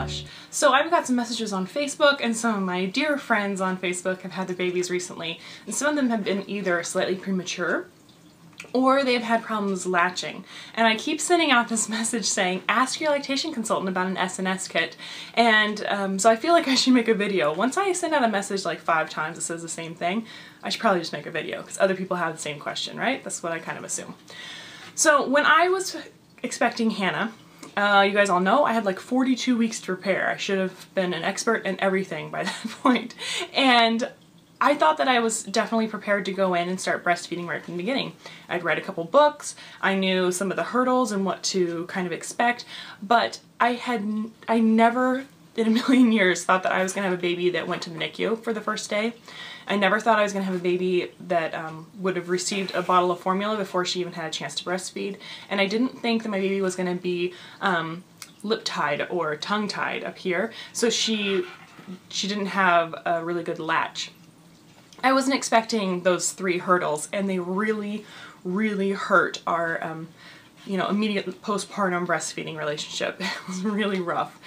theBubblelush. So I've got some messages on Facebook, and some of my dear friends on Facebook have had their babies recently, and some of them have been either slightly premature or they've had problems latching. And I keep sending out this message saying, ask your lactation consultant about an SNS kit. And so I feel like I should make a video. Once I send out a message like 5 times that says the same thing, I should probably just make a video because other people have the same question, right? That's what I kind of assume. So when I was expecting Hannah, you guys all know I had like 42 weeks to prepare. I should have been an expert in everything by that point. And I thought that I was definitely prepared to go in and start breastfeeding right from the beginning. I'd read a couple books, I knew some of the hurdles and what to kind of expect, but I never in a million years thought that I was going to have a baby that went to the NICU for the first day. I never thought I was going to have a baby that would have received a bottle of formula before she even had a chance to breastfeed. And I didn't think that my baby was going to be lip-tied or tongue-tied up here, so she didn't have a really good latch. I wasn't expecting those 3 hurdles, and they really, really hurt our immediate postpartum breastfeeding relationship. It was really rough.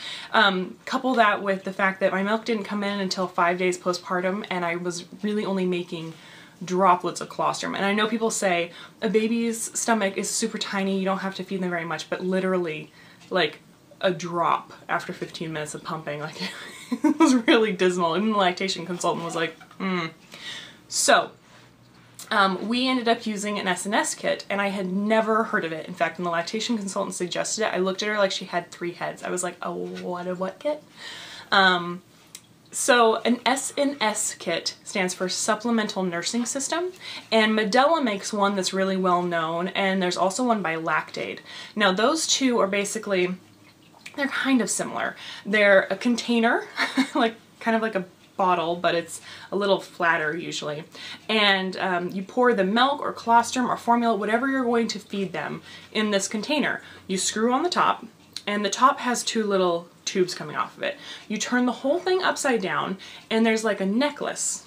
Couple that with the fact that my milk didn't come in until 5 days postpartum, and I was really only making droplets of colostrum. And I know people say a baby's stomach is super tiny, you don't have to feed them very much, but literally like a drop after 15 minutes of pumping, like it was really dismal. Even the lactation consultant was like, So, we ended up using an SNS kit, and I had never heard of it. In fact, when the lactation consultant suggested it, I looked at her like she had 3 heads. I was like, oh, what kit? So an SNS kit stands for Supplemental Nursing System, and MEDELA makes one that's really well known, and there's also one by Lact-Aid. Now those two are basically, they're kind of similar. They're a container, like kind of like a bottle, but it's a little flatter usually. And you pour the milk or colostrum or formula, whatever you're going to feed them, in this container. You screw on the top, and the top has 2 little tubes coming off of it. You turn the whole thing upside down, and there's like a necklace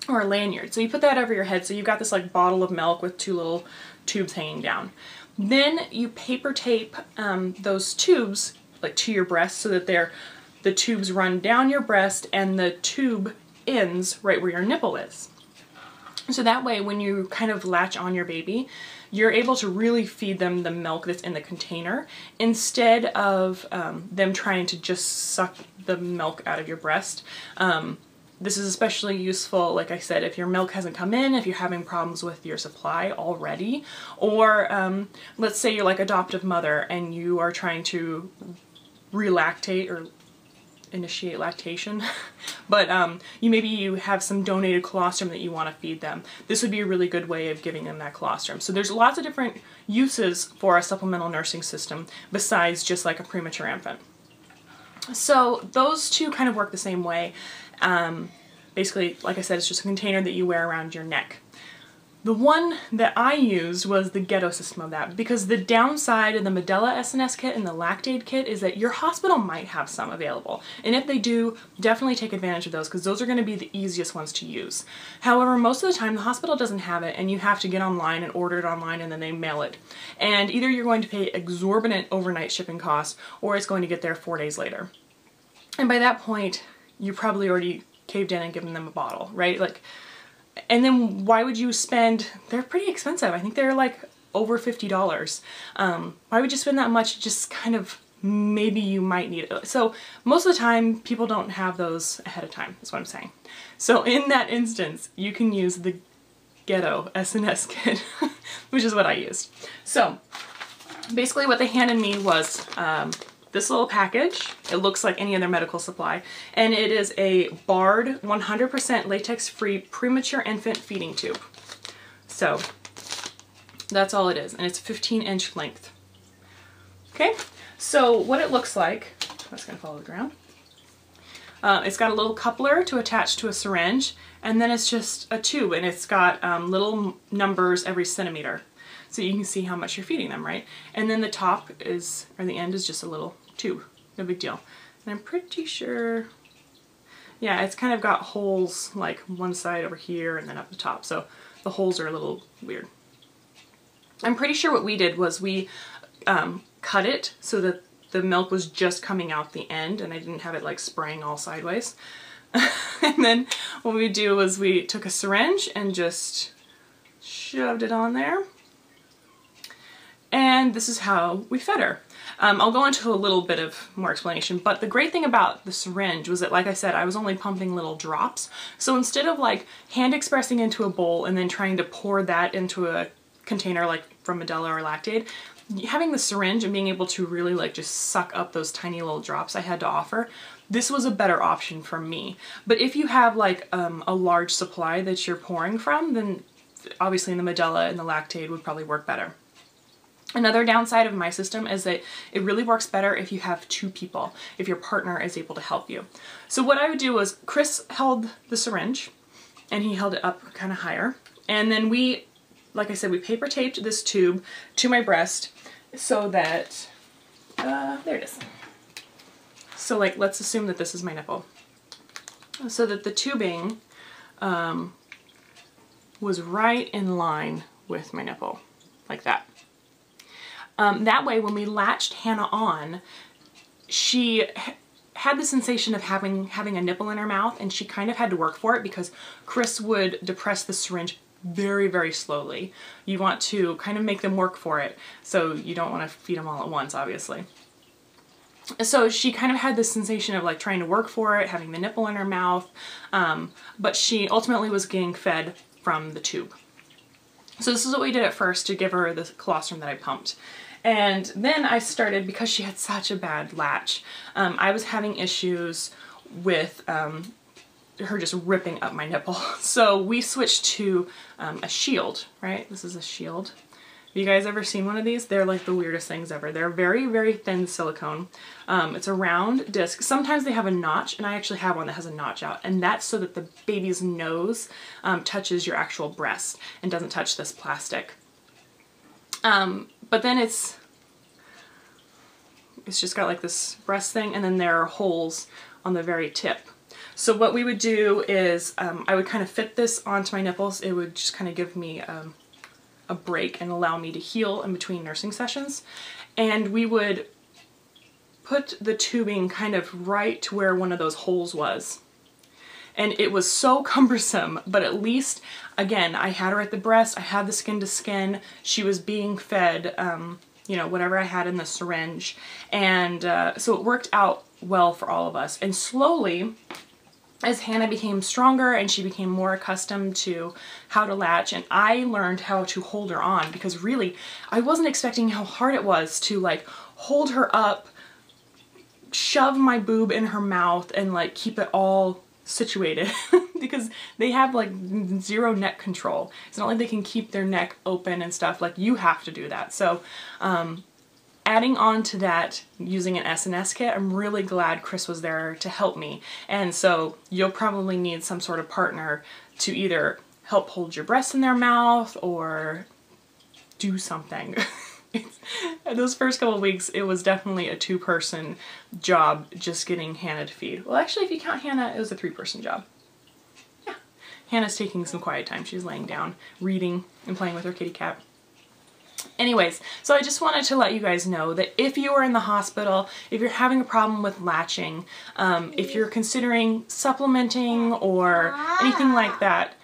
or a lanyard. So you put that over your head, so you've got this like bottle of milk with 2 little tubes hanging down. Then you paper tape those tubes like to your breast so that the tubes run down your breast and the tube ends right where your nipple is. So that way when you kind of latch on your baby, you're able to really feed them the milk that's in the container instead of them trying to just suck the milk out of your breast. This is especially useful, like I said, if your milk hasn't come in, if you're having problems with your supply already, or let's say you're like adoptive mother and you are trying to relactate or initiate lactation, but maybe you have some donated colostrum that you want to feed them. This would be a really good way of giving them that colostrum. So there's lots of different uses for a supplemental nursing system besides just like a premature infant. So those two kind of work the same way. Basically, like I said, it's just a container that you wear around your neck. The one that I used was the ghetto system of that, because the downside of the MEDELA SNS kit and the Lact-Aid kit is that your hospital might have some available. And if they do, definitely take advantage of those, because those are going to be the easiest ones to use. However, most of the time the hospital doesn't have it, and you have to get online and order it online and then they mail it. And either you're going to pay exorbitant overnight shipping costs, or it's going to get there 4 days later. And by that point, you probably already caved in and given them a bottle, right? Like, and then why would you spend, they're pretty expensive. I think they're like over $50. Why would you spend that much? Just kind of, maybe you might need it. So most of the time people don't have those ahead of time, is what I'm saying. So in that instance, you can use the ghetto SNS kit, which is what I used. So basically what they handed me was this little package. It looks like any other medical supply, and it is a barred 100% latex-free premature infant feeding tube. So that's all it is, and it's 15-inch length. Okay, so what it looks like, that's gonna follow the ground. It's got a little coupler to attach to a syringe, and then it's just a tube, and it's got little numbers every centimeter. So you can see how much you're feeding them, right? And then the top is, or the end is just a little tube, no big deal. And I'm pretty sure, yeah, it's kind of got holes like one side over here and then up the top. So the holes are a little weird. I'm pretty sure what we did was we cut it so that the milk was just coming out the end and I didn't have it like spraying all sideways. And then what we do was we took a syringe and just shoved it on there. And this is how we fed her. I'll go into a little bit of more explanation, but the great thing about the syringe was that, like I said, I was only pumping little drops. So instead of like hand expressing into a bowl and then trying to pour that into a container like from MEDELA or Lact-Aid, having the syringe and being able to really like just suck up those tiny little drops I had to offer, this was a better option for me. But if you have like a large supply that you're pouring from, then obviously the MEDELA and the Lact-Aid would probably work better. Another downside of my system is that it really works better if you have two people, if your partner is able to help you. So what I would do was Chris held the syringe and he held it up kind of higher. And then we, like I said, we paper taped this tube to my breast so that, there it is. So like, let's assume that this is my nipple. So that the tubing was right in line with my nipple, like that. That way, when we latched Hannah on, she had the sensation of having a nipple in her mouth, and she kind of had to work for it because Chris would depress the syringe very, very slowly. You want to kind of make them work for it, so you don't want to feed them all at once, obviously. So she kind of had this sensation of like trying to work for it, having the nipple in her mouth, but she ultimately was getting fed from the tube. So this is what we did at first to give her the colostrum that I pumped. And then I started, because she had such a bad latch, I was having issues with her just ripping up my nipple. So we switched to a shield, right? This is a shield. Have you guys ever seen one of these? They're like the weirdest things ever. They're very, very thin silicone. It's a round disc. Sometimes they have a notch, and I actually have one that has a notch out, and that's so that the baby's nose touches your actual breast and doesn't touch this plastic. But then it's just got like this breast thing, and then there are holes on the very tip. So what we would do is I would kind of fit this onto my nipples. It would just kind of give me a break and allow me to heal in between nursing sessions. And we would put the tubing kind of right to where one of those holes was. And it was so cumbersome, but at least, again, I had her at the breast, I had the skin to skin, she was being fed, you know, whatever I had in the syringe. And so it worked out well for all of us. And slowly, as Hannah became stronger and she became more accustomed to how to latch, and I learned how to hold her on, because really, I wasn't expecting how hard it was to like hold her up, shove my boob in her mouth, and like keep it all situated because they have like zero neck control. It's not like they can keep their neck open and stuff. Like, you have to do that. So adding on to that, using an SNS kit, I'm really glad Chris was there to help me. And so you'll probably need some sort of partner to either help hold your breasts in their mouth or do something. Those first couple of weeks, it was definitely a two-person job just getting Hannah to feed. Well, actually, if you count Hannah, it was a three-person job. Yeah. Hannah's taking some quiet time. She's laying down, reading, and playing with her kitty cat. Anyways, so I just wanted to let you guys know that if you are in the hospital, if you're having a problem with latching, if you're considering supplementing or anything like that,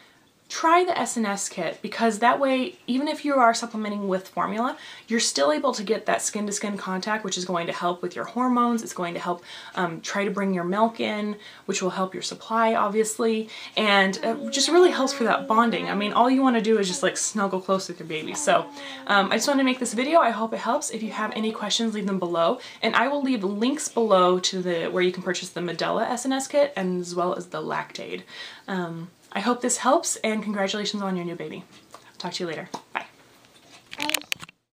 try the SNS kit, because that way, even if you are supplementing with formula, you're still able to get that skin-to-skin contact, which is going to help with your hormones. It's going to help try to bring your milk in, which will help your supply, obviously, and it just really helps for that bonding. I mean, all you want to do is just like snuggle close with your baby. So I just wanted to make this video. I hope it helps. If you have any questions, leave them below, and I will leave links below to where you can purchase the MEDELA SNS kit, and as well as the Lact-Aid. I hope this helps, and congratulations on your new baby. Talk to you later. Bye. Bye.